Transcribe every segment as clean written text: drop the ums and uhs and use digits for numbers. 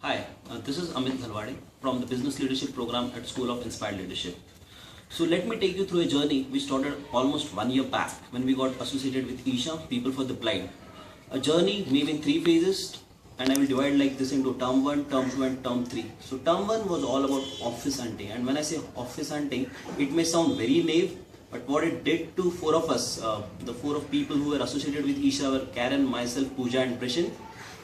Hi, this is Amit Dhalwade from the Business Leadership Program at School of Inspired Leadership. So let me take you through a journey which started almost 1 year back when we got associated with Isha, People for the Blind. A journey maybe in 3 phases, and I will divide like this into term 1, term 2 and term 3. So term 1 was all about office hunting, and when I say office hunting, it may sound very naive, but what it did to four of us, the four of people who were associated with Isha were Karen, myself, Pooja and Prishin.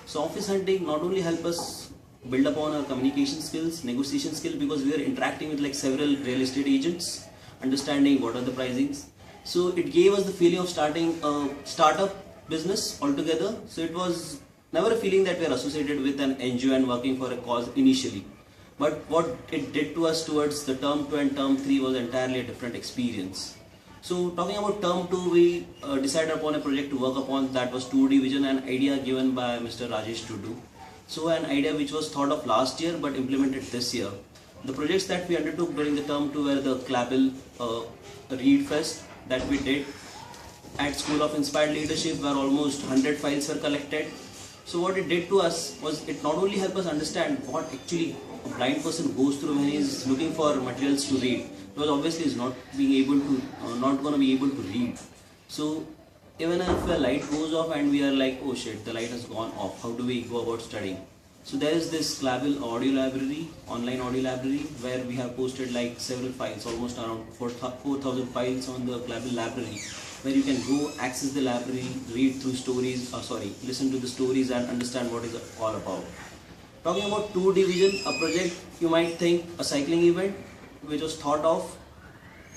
So office hunting not only helped us build upon our communication skills, negotiation skills, because we are interacting with like several real estate agents, understanding what are the pricings. So it gave us the feeling of starting a startup business altogether. So it was never a feeling that we are associated with an NGO and working for a cause initially. But what it did to us towards the term 2 and term 3 was entirely a different experience. So talking about term 2, we decided upon a project to work upon that was 2D vision, an idea given by Mr. Rajesh to do. So an idea which was thought of last year but implemented this year. The projects that we undertook during the term 2 were the Clabil Read Fest that we did at School of Inspired Leadership, where almost 100 files were collected. So what it did to us was it not only helped us understand what actually a blind person goes through when he is looking for materials to read, because obviously he is not going to be able to read. So even if a light goes off and we are like, oh shit, the light has gone off, how do we go about studying? So there is this Clabil audio library, online audio library, where we have posted like several files, almost around 4,000 files on the Clabil library, where you can go access the library, read through stories, listen to the stories and understand what it's all about. Talking about 2D vision, a project you might think a cycling event which was thought of.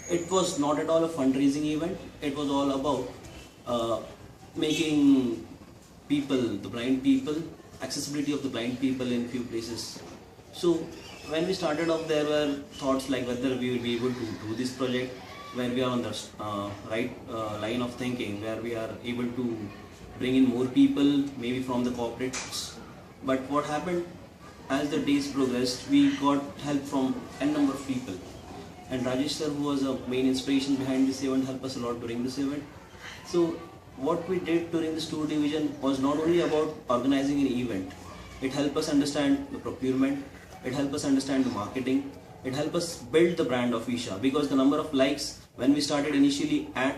It was not at all a fundraising event. It was all about making people, the blind people, accessibility of the blind people in few places. So when we started off, there were thoughts like whether we will be able to do this project, where we are on the right line of thinking, where we are able to bring in more people, maybe from the corporates. But what happened, as the days progressed, we got help from n number of people. And Rajesh sir, who was a main inspiration behind this event, helped us a lot during this event. So what we did during this 2 division was not only about organizing an event. It helped us understand the procurement, it helped us understand the marketing, it helped us build the brand of Isha, because the number of likes when we started initially at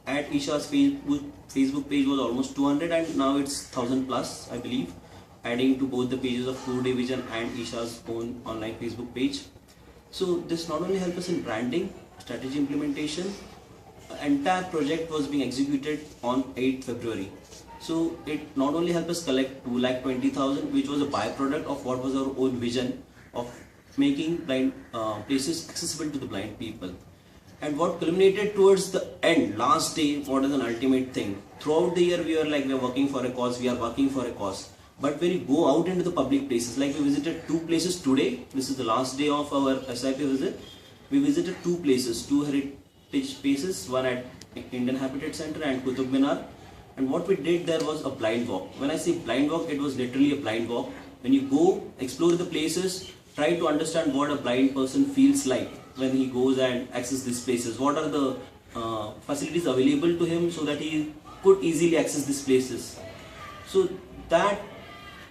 Isha's Facebook page was almost 200, and now it's 1,000 plus, I believe, adding to both the pages of 2 division and Isha's own online Facebook page. So this not only helped us in branding, strategy implementation. Entire project was being executed on 8th February. So it not only helped us collect 2,20,000, which was a byproduct of what was our own vision of making blind places accessible to the blind people. And what culminated towards the end, last day, what is an ultimate thing. Throughout the year, we are working for a cause, we are working for a cause. But when you go out into the public places, like we visited 2 places today, this is the last day of our SIP visit, we visited 2 places, 2 heritage spaces, one at Indian Habitat Center and Qutub Minar. And what we did there was a blind walk. When I say blind walk, it was literally a blind walk. When you go explore the places, try to understand what a blind person feels like when he goes and access these places. What are the facilities available to him so that he could easily access these places. So that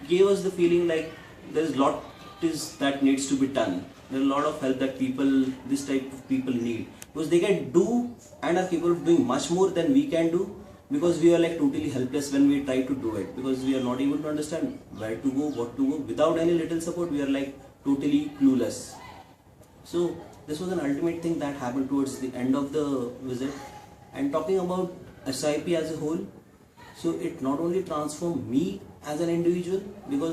gave us the feeling like there is lot that needs to be done. There are a lot of help that this type of people need, because they can do and are capable of doing much more than we can do, because we are like totally helpless when we try to do it, because we are not able to understand where to go, what to go. Without any little support, we are like totally clueless. So this was an ultimate thing that happened towards the end of the visit. And talking about SIP as a whole, so it not only transformed me as an individual, because